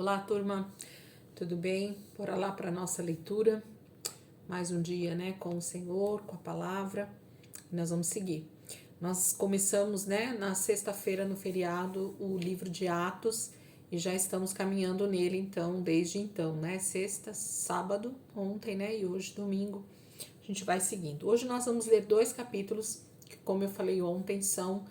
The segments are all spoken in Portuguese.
Olá, turma, tudo bem? Bora lá para a nossa leitura. Mais um dia, né, com o Senhor, com a palavra. Nós vamos seguir. Nós começamos, né, na sexta-feira, no feriado, o livro de Atos e já estamos caminhando nele, então, desde então, né? Sexta, sábado, ontem, né, e hoje, domingo, a gente vai seguindo. Hoje nós vamos ler 2 capítulos que, como eu falei ontem, são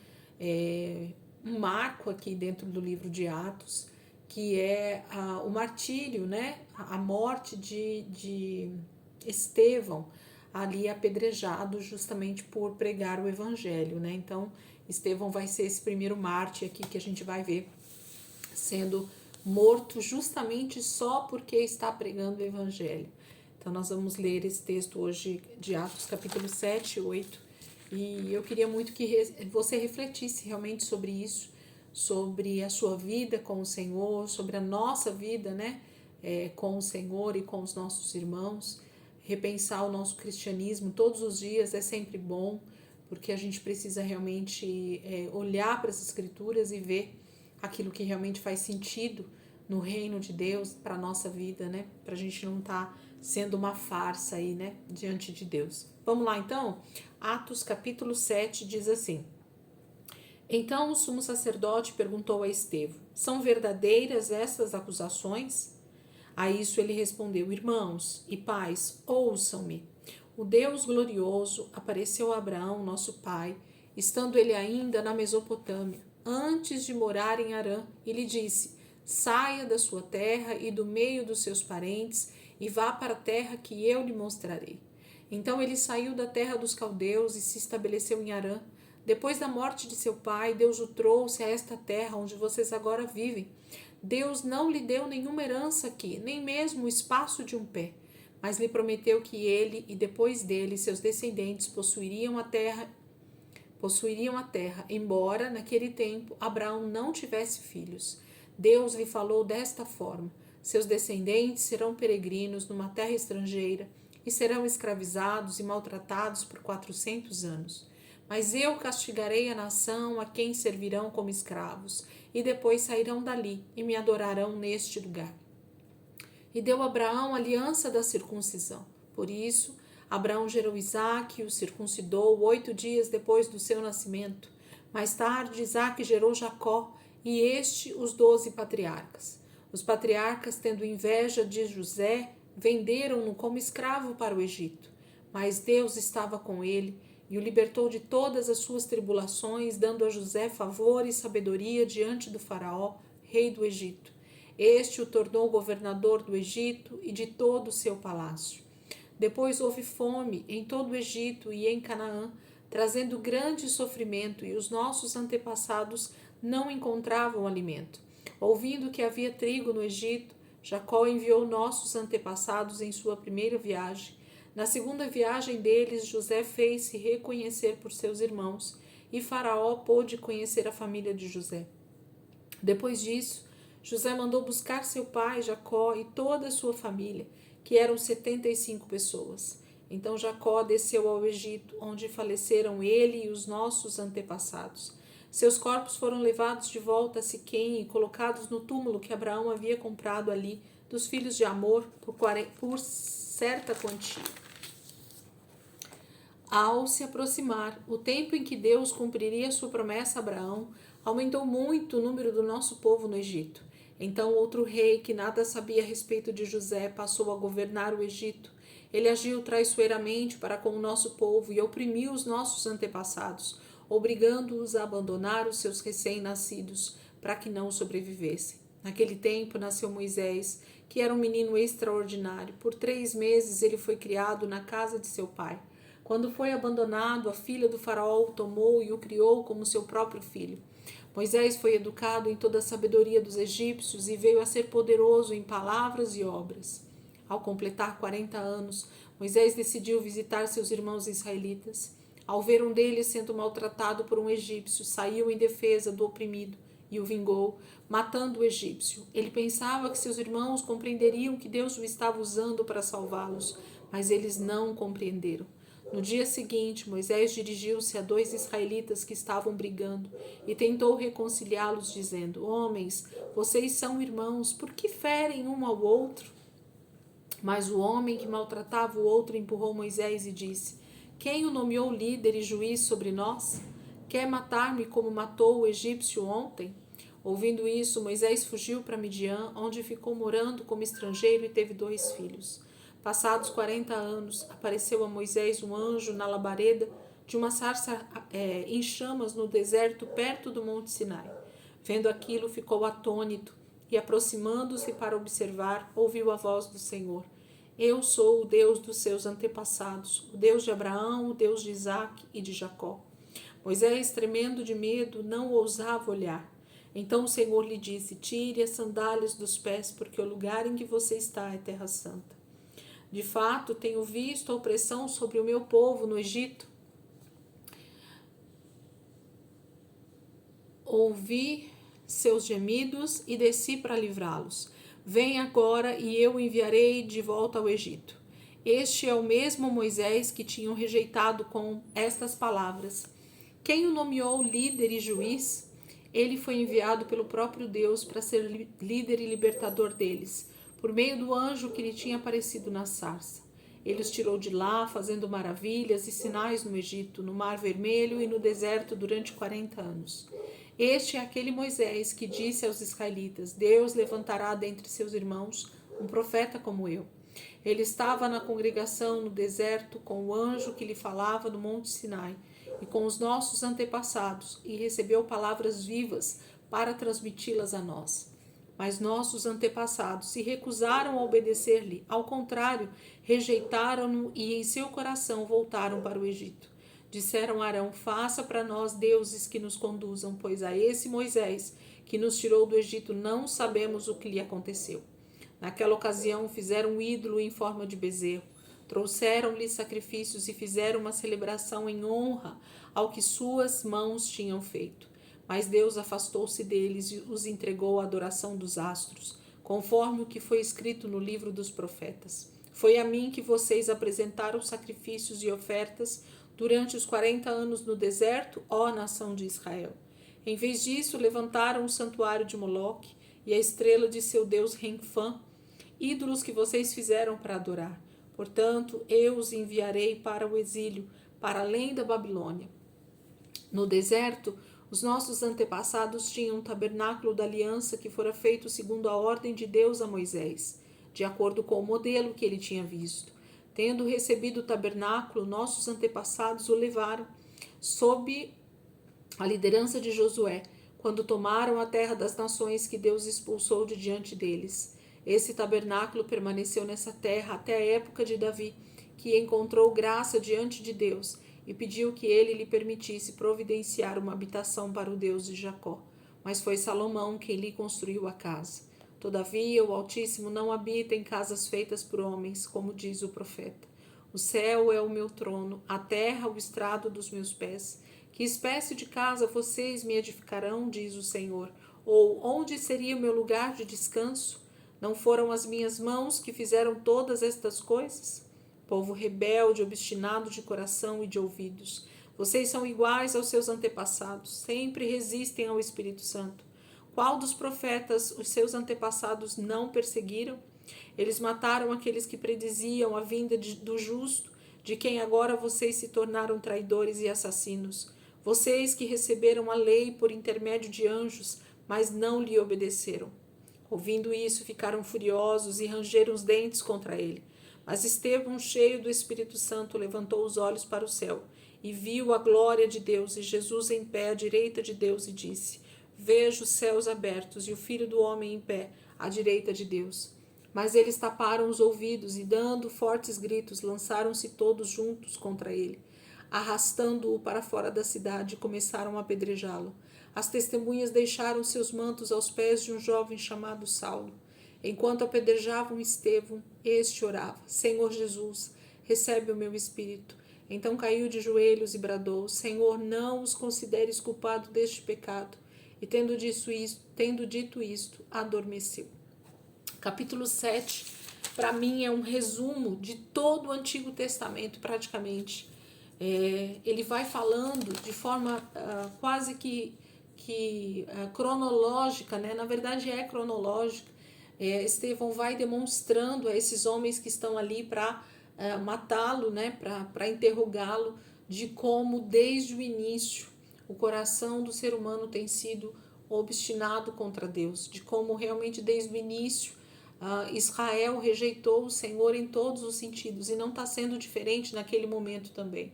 um marco aqui dentro do livro de Atos, que é o martírio, né? A morte de Estevão, ali apedrejado justamente por pregar o evangelho, né? Então, Estevão vai ser esse primeiro mártir aqui que a gente vai ver sendo morto justamente só porque está pregando o evangelho. Então, nós vamos ler esse texto hoje de Atos, capítulo 7 e 8, e eu queria muito que você refletisse realmente sobre isso, sobre a sua vida com o Senhor, sobre a nossa vida, né, com o Senhor e com os nossos irmãos. Repensar o nosso cristianismo todos os dias é sempre bom, porque a gente precisa realmente olhar para as Escrituras e ver aquilo que realmente faz sentido no reino de Deus para a nossa vida, né? Para a gente não estar sendo uma farsa aí, né? Diante de Deus. Vamos lá então? Atos capítulo 7 diz assim: Então o sumo sacerdote perguntou a Estevão: São verdadeiras essas acusações? A isso ele respondeu: Irmãos e pais, ouçam-me. O Deus glorioso apareceu a Abraão, nosso pai, estando ele ainda na Mesopotâmia, antes de morar em Harã, e lhe disse: Saia da sua terra e do meio dos seus parentes e vá para a terra que eu lhe mostrarei. Então ele saiu da terra dos caldeus e se estabeleceu em Harã. Depois da morte de seu pai, Deus o trouxe a esta terra onde vocês agora vivem. Deus não lhe deu nenhuma herança aqui, nem mesmo o espaço de um pé, mas lhe prometeu que ele e depois dele seus descendentes possuiriam a terra, embora naquele tempo Abraão não tivesse filhos. Deus lhe falou desta forma: seus descendentes serão peregrinos numa terra estrangeira e serão escravizados e maltratados por 400 anos. Mas eu castigarei a nação a quem servirão como escravos, e depois sairão dali e me adorarão neste lugar. E deu a Abraão a aliança da circuncisão. Por isso, Abraão gerou Isaque e o circuncidou 8 dias depois do seu nascimento. Mais tarde, Isaque gerou Jacó e este os 12 patriarcas. Os patriarcas, tendo inveja de José, venderam-no como escravo para o Egito. Mas Deus estava com ele e o libertou de todas as suas tribulações, dando a José favor e sabedoria diante do faraó, rei do Egito. Este o tornou governador do Egito e de todo o seu palácio. Depois houve fome em todo o Egito e em Canaã, trazendo grande sofrimento, e os nossos antepassados não encontravam alimento. Ouvindo que havia trigo no Egito, Jacó enviou nossos antepassados em sua primeira viagem. Na segunda viagem deles, José fez-se reconhecer por seus irmãos, e Faraó pôde conhecer a família de José. Depois disso, José mandou buscar seu pai, Jacó, e toda a sua família, que eram 75 pessoas. Então Jacó desceu ao Egito, onde faleceram ele e os nossos antepassados. Seus corpos foram levados de volta a Siquém e colocados no túmulo que Abraão havia comprado ali dos filhos de Amor por certa quantia. Ao se aproximar o tempo em que Deus cumpriria sua promessa a Abraão, aumentou muito o número do nosso povo no Egito. Então outro rei, que nada sabia a respeito de José, passou a governar o Egito. Ele agiu traiçoeiramente para com o nosso povo e oprimiu os nossos antepassados, obrigando-os a abandonar os seus recém-nascidos, para que não sobrevivessem. Naquele tempo nasceu Moisés, que era um menino extraordinário. Por 3 meses ele foi criado na casa de seu pai. Quando foi abandonado, a filha do faraó o tomou e o criou como seu próprio filho. Moisés foi educado em toda a sabedoria dos egípcios e veio a ser poderoso em palavras e obras. Ao completar 40 anos, Moisés decidiu visitar seus irmãos israelitas. Ao ver um deles sendo maltratado por um egípcio, saiu em defesa do oprimido e o vingou, matando o egípcio. Ele pensava que seus irmãos compreenderiam que Deus o estava usando para salvá-los, mas eles não compreenderam. No dia seguinte, Moisés dirigiu-se a 2 israelitas que estavam brigando e tentou reconciliá-los, dizendo: Homens, vocês são irmãos, por que ferem um ao outro? Mas o homem que maltratava o outro empurrou Moisés e disse: Quem o nomeou líder e juiz sobre nós? Quer matar-me como matou o egípcio ontem? Ouvindo isso, Moisés fugiu para Midian, onde ficou morando como estrangeiro e teve 2 filhos. Passados 40 anos, apareceu a Moisés um anjo na labareda de uma sarça em chamas no deserto perto do Monte Sinai. Vendo aquilo, ficou atônito e, aproximando-se para observar, ouviu a voz do Senhor. Eu sou o Deus dos seus antepassados, o Deus de Abraão, o Deus de Isaque e de Jacó. Moisés, tremendo de medo, não ousava olhar. Então o Senhor lhe disse: Tire as sandálias dos pés, porque o lugar em que você está é terra santa. De fato, tenho visto a opressão sobre o meu povo no Egito. Ouvi seus gemidos e desci para livrá-los. Vem agora e eu o enviarei de volta ao Egito. Este é o mesmo Moisés que tinham rejeitado com estas palavras. Quem o nomeou líder e juiz? Ele foi enviado pelo próprio Deus para ser líder e libertador deles, por meio do anjo que lhe tinha aparecido na sarça. Ele os tirou de lá, fazendo maravilhas e sinais no Egito, no Mar Vermelho e no deserto durante 40 anos. Este é aquele Moisés que disse aos israelitas: Deus levantará dentre seus irmãos um profeta como eu. Ele estava na congregação no deserto com o anjo que lhe falava no Monte Sinai e com os nossos antepassados, e recebeu palavras vivas para transmiti-las a nós. Mas nossos antepassados se recusaram a obedecer-lhe, ao contrário, rejeitaram-no e em seu coração voltaram para o Egito. Disseram a Arão: Faça para nós deuses que nos conduzam, pois a esse Moisés que nos tirou do Egito não sabemos o que lhe aconteceu. Naquela ocasião fizeram um ídolo em forma de bezerro, trouxeram-lhe sacrifícios e fizeram uma celebração em honra ao que suas mãos tinham feito. Mas Deus afastou-se deles e os entregou à adoração dos astros, conforme o que foi escrito no livro dos profetas. Foi a mim que vocês apresentaram sacrifícios e ofertas durante os 40 anos no deserto, ó nação de Israel. Em vez disso, levantaram o santuário de Moloque e a estrela de seu deus Renfã, ídolos que vocês fizeram para adorar. Portanto, eu os enviarei para o exílio, para além da Babilônia. No deserto, os nossos antepassados tinham um tabernáculo da aliança que fora feito segundo a ordem de Deus a Moisés, de acordo com o modelo que ele tinha visto. Tendo recebido o tabernáculo, nossos antepassados o levaram sob a liderança de Josué, quando tomaram a terra das nações que Deus expulsou de diante deles. Esse tabernáculo permaneceu nessa terra até a época de Davi, que encontrou graça diante de Deus e pediu que ele lhe permitisse providenciar uma habitação para o Deus de Jacó. Mas foi Salomão quem lhe construiu a casa. Todavia, o Altíssimo não habita em casas feitas por homens, como diz o profeta. O céu é o meu trono, a terra o estrado dos meus pés. Que espécie de casa vocês me edificarão, diz o Senhor? Ou onde seria o meu lugar de descanso? Não foram as minhas mãos que fizeram todas estas coisas? Povo rebelde, obstinado de coração e de ouvidos. Vocês são iguais aos seus antepassados, sempre resistem ao Espírito Santo. Qual dos profetas os seus antepassados não perseguiram? Eles mataram aqueles que prediziam a vinda do justo, de quem agora vocês se tornaram traidores e assassinos. Vocês que receberam a lei por intermédio de anjos, mas não lhe obedeceram. Ouvindo isso, ficaram furiosos e rangeram os dentes contra ele. Mas Estevão, cheio do Espírito Santo, levantou os olhos para o céu e viu a glória de Deus e Jesus em pé à direita de Deus e disse: Vejo os céus abertos e o Filho do Homem em pé à direita de Deus. Mas eles taparam os ouvidos e, dando fortes gritos, lançaram-se todos juntos contra ele. Arrastando-o para fora da cidade, começaram a apedrejá-lo. As testemunhas deixaram seus mantos aos pés de um jovem chamado Saulo. Enquanto apedrejavam Estevão, este orava: Senhor Jesus, recebe o meu espírito. Então caiu de joelhos e bradou: Senhor, não os consideres culpado deste pecado. E tendo dito isto, adormeceu. Capítulo 7, para mim, é um resumo de todo o Antigo Testamento, praticamente. ele vai falando de forma quase que cronológica, né? Na verdade é cronológica. Estevão vai demonstrando a esses homens que estão ali para matá-lo, né? Para interrogá-lo, de como desde o início o coração do ser humano tem sido obstinado contra Deus, de como realmente desde o início Israel rejeitou o Senhor em todos os sentidos, e não está sendo diferente naquele momento também.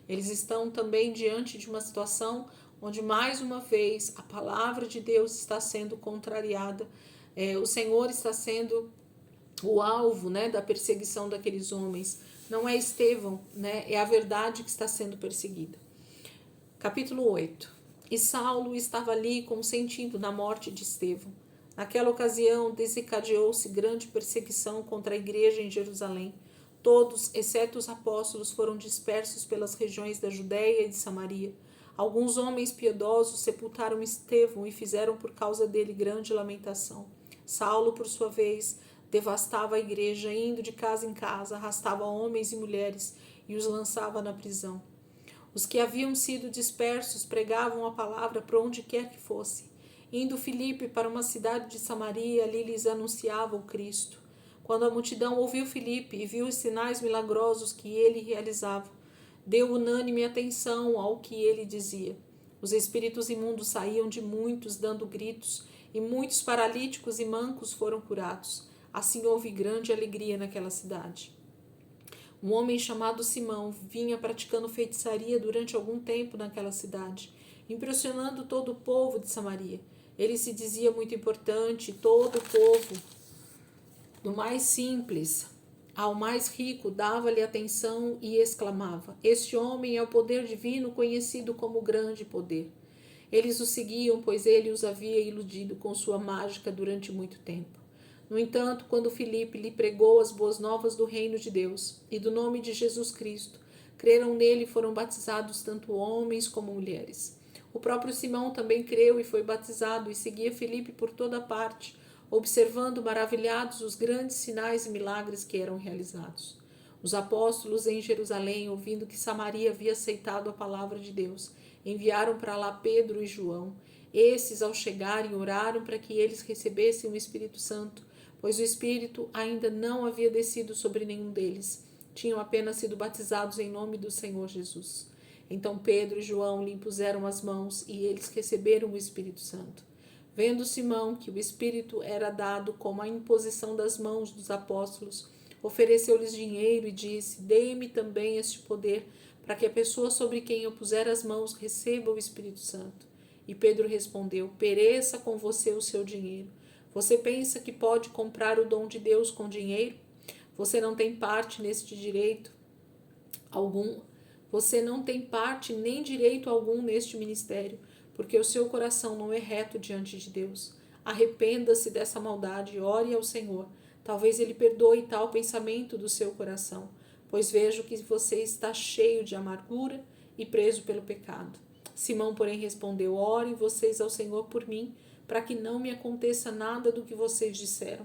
Eles estão também diante de uma situação onde mais uma vez a palavra de Deus está sendo contrariada, o Senhor está sendo o alvo, né, da perseguição daqueles homens. Não é Estevão, né, é a verdade que está sendo perseguida. Capítulo 8. E Saulo estava ali consentindo na morte de Estevão. Naquela ocasião desencadeou-se grande perseguição contra a igreja em Jerusalém. Todos, exceto os apóstolos, foram dispersos pelas regiões da Judéia e de Samaria. Alguns homens piedosos sepultaram Estevão e fizeram por causa dele grande lamentação. Saulo, por sua vez, devastava a igreja, indo de casa em casa, arrastava homens e mulheres e os lançava na prisão. Os que haviam sido dispersos pregavam a palavra por onde quer que fosse. Indo Filipe para uma cidade de Samaria, ali lhes anunciava o Cristo. Quando a multidão ouviu Filipe e viu os sinais milagrosos que ele realizava, deu unânime atenção ao que ele dizia. Os espíritos imundos saíam de muitos, dando gritos, e muitos paralíticos e mancos foram curados. Assim houve grande alegria naquela cidade. Um homem chamado Simão vinha praticando feitiçaria durante algum tempo naquela cidade, impressionando todo o povo de Samaria. Ele se dizia muito importante, todo o povo, do mais simples ao mais rico, dava-lhe atenção e exclamava: Este homem é o poder divino, conhecido como grande poder. Eles o seguiam, pois ele os havia iludido com sua mágica durante muito tempo. No entanto, quando Filipe lhe pregou as boas novas do reino de Deus e do nome de Jesus Cristo, creram nele e foram batizados tanto homens como mulheres. O próprio Simão também creu e foi batizado, e seguia Filipe por toda parte, observando maravilhados os grandes sinais e milagres que eram realizados. Os apóstolos em Jerusalém, ouvindo que Samaria havia aceitado a palavra de Deus, enviaram para lá Pedro e João. Esses, ao chegarem, oraram para que eles recebessem o Espírito Santo, pois o Espírito ainda não havia descido sobre nenhum deles. Tinham apenas sido batizados em nome do Senhor Jesus. Então Pedro e João lhe impuseram as mãos e eles receberam o Espírito Santo. Vendo Simão que o Espírito era dado como a imposição das mãos dos apóstolos, ofereceu-lhes dinheiro e disse: Dê-me também este poder, para que a pessoa sobre quem eu puser as mãos receba o Espírito Santo. E Pedro respondeu: Pereça com você o seu dinheiro. Você pensa que pode comprar o dom de Deus com dinheiro? Você não tem parte neste direito algum. Você não tem parte nem direito algum neste ministério, porque o seu coração não é reto diante de Deus. Arrependa-se dessa maldade e ore ao Senhor. Talvez Ele perdoe tal pensamento do seu coração, pois vejo que você está cheio de amargura e preso pelo pecado. Simão, porém, respondeu: Orem vocês ao Senhor por mim, para que não me aconteça nada do que vocês disseram.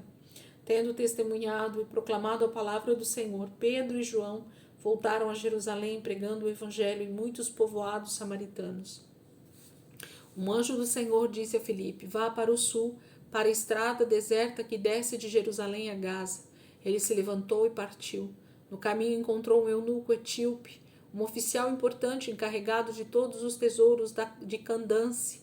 Tendo testemunhado e proclamado a palavra do Senhor, Pedro e João voltaram a Jerusalém pregando o evangelho em muitos povoados samaritanos. Um anjo do Senhor disse a Filipe: Vá para o sul, para a estrada deserta que desce de Jerusalém a Gaza. Ele se levantou e partiu. No caminho encontrou um eunuco etíope, um oficial importante encarregado de todos os tesouros de Candance,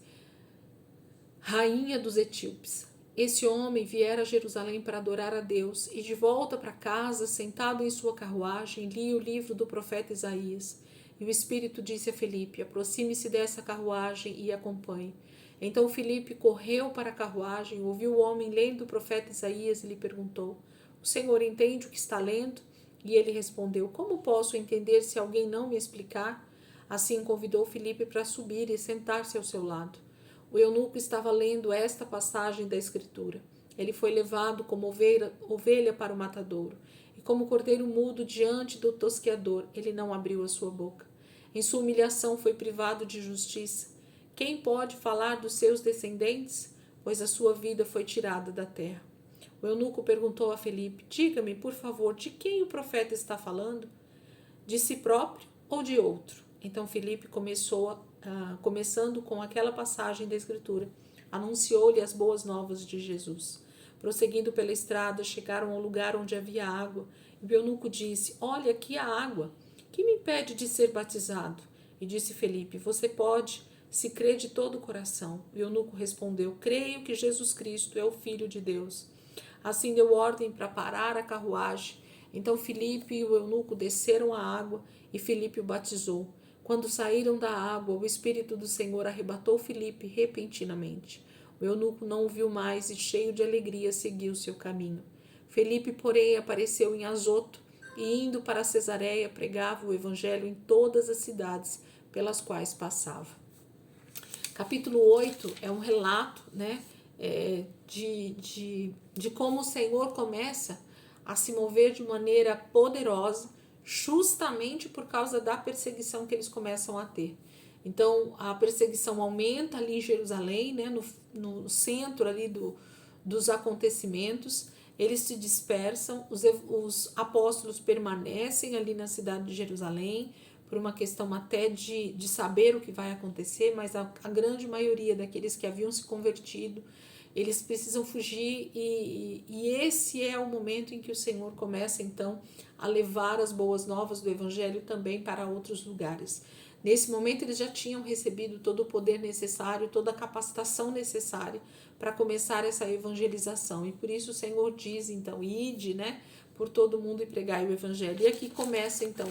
rainha dos etíopes. Esse homem viera a Jerusalém para adorar a Deus, e de volta para casa, sentado em sua carruagem, lia o livro do profeta Isaías. E o Espírito disse a Filipe: Aproxime-se dessa carruagem e acompanhe. Então Filipe correu para a carruagem, ouviu o homem lendo o profeta Isaías e lhe perguntou: O Senhor entende o que está lendo? E ele respondeu: Como posso entender se alguém não me explicar? Assim convidou Filipe para subir e sentar-se ao seu lado. O eunuco estava lendo esta passagem da Escritura. Ele foi levado como ovelha para o matadouro, e como cordeiro mudo diante do tosqueador, ele não abriu a sua boca. Em sua humilhação foi privado de justiça. Quem pode falar dos seus descendentes? Pois a sua vida foi tirada da terra. O eunuco perguntou a Filipe: Diga-me, por favor, de quem o profeta está falando? De si próprio ou de outro? Então Filipe começando com aquela passagem da Escritura, anunciou-lhe as boas novas de Jesus. Prosseguindo pela estrada, chegaram ao lugar onde havia água. E o eunuco disse: olha, aqui há água. Que me impede de ser batizado? E disse Filipe: você pode, se crê de todo o coração. O eunuco respondeu: creio que Jesus Cristo é o Filho de Deus. Assim deu ordem para parar a carruagem. Então Filipe e o eunuco desceram à água e Filipe o batizou. Quando saíram da água, o Espírito do Senhor arrebatou Filipe repentinamente. O eunuco não o viu mais e, cheio de alegria, seguiu seu caminho. Filipe, porém, apareceu em Azoto e, indo para Cesareia, pregava o evangelho em todas as cidades pelas quais passava. Capítulo 8 é um relato, né, de como o Senhor começa a se mover de maneira poderosa, justamente por causa da perseguição que eles começam a ter. Então, a perseguição aumenta ali em Jerusalém, né, no centro ali dos acontecimentos. Eles se dispersam, os apóstolos permanecem ali na cidade de Jerusalém, por uma questão até de saber o que vai acontecer, mas a grande maioria daqueles que haviam se convertido, eles precisam fugir e esse é o momento em que o Senhor começa então a levar as boas novas do Evangelho também para outros lugares. Nesse momento eles já tinham recebido todo o poder necessário, toda a capacitação necessária para começar essa evangelização. E por isso o Senhor diz então, ide, né, por todo mundo e pregai o Evangelho. E aqui começa então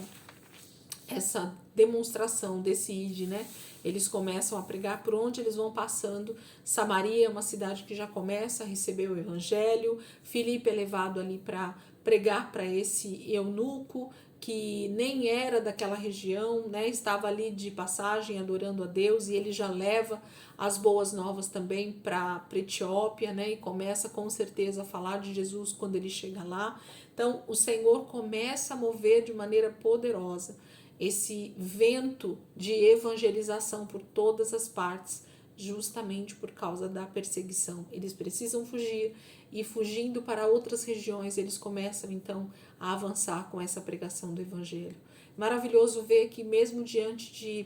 essa demonstração desse ide, né? Eles começam a pregar por onde eles vão passando. Samaria é uma cidade que já começa a receber o evangelho. Filipe é levado ali para pregar para esse eunuco que nem era daquela região, né? Estava ali de passagem adorando a Deus e ele já leva as boas novas também para a Etiópia, né? E começa com certeza a falar de Jesus quando ele chega lá. Então o Senhor começa a mover de maneira poderosa esse vento de evangelização por todas as partes, justamente por causa da perseguição. Eles precisam fugir e, fugindo para outras regiões, eles começam então a avançar com essa pregação do evangelho. Maravilhoso ver que mesmo diante de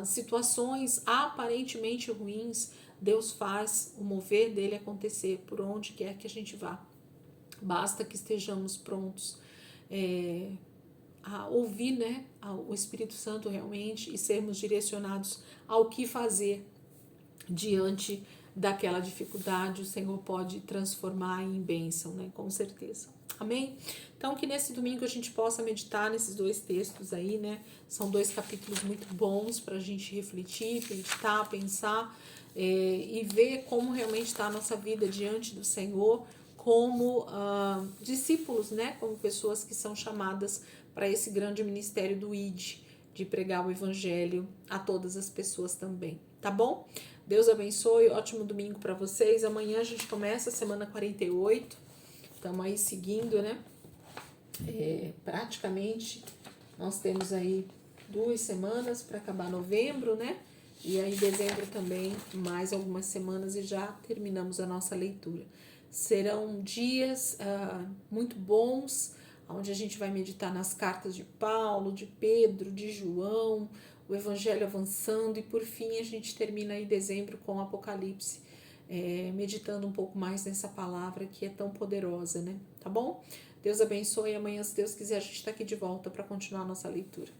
situações aparentemente ruins, Deus faz o mover dele acontecer por onde quer que a gente vá. Basta que estejamos prontos a ouvir, né, o Espírito Santo realmente e sermos direcionados ao que fazer diante daquela dificuldade. O Senhor pode transformar em bênção, né, com certeza. Amém? Então, que nesse domingo a gente possa meditar nesses dois textos aí, né? São dois capítulos muito bons para a gente refletir, meditar, pensar e ver como realmente está a nossa vida diante do Senhor, como discípulos, né? Como pessoas que são chamadas para esse grande ministério do ID, de pregar o evangelho a todas as pessoas também, tá bom? Deus abençoe, ótimo domingo para vocês. Amanhã a gente começa a semana 48, estamos aí seguindo, né? Praticamente nós temos aí 2 semanas para acabar novembro, né? E aí dezembro também, mais algumas semanas e já terminamos a nossa leitura. Serão dias muito bons, onde a gente vai meditar nas cartas de Paulo, de Pedro, de João, o Evangelho avançando e por fim a gente termina aí dezembro com o Apocalipse, meditando um pouco mais nessa palavra que é tão poderosa, né? Tá bom? Deus abençoe e amanhã, se Deus quiser, a gente está aqui de volta para continuar a nossa leitura.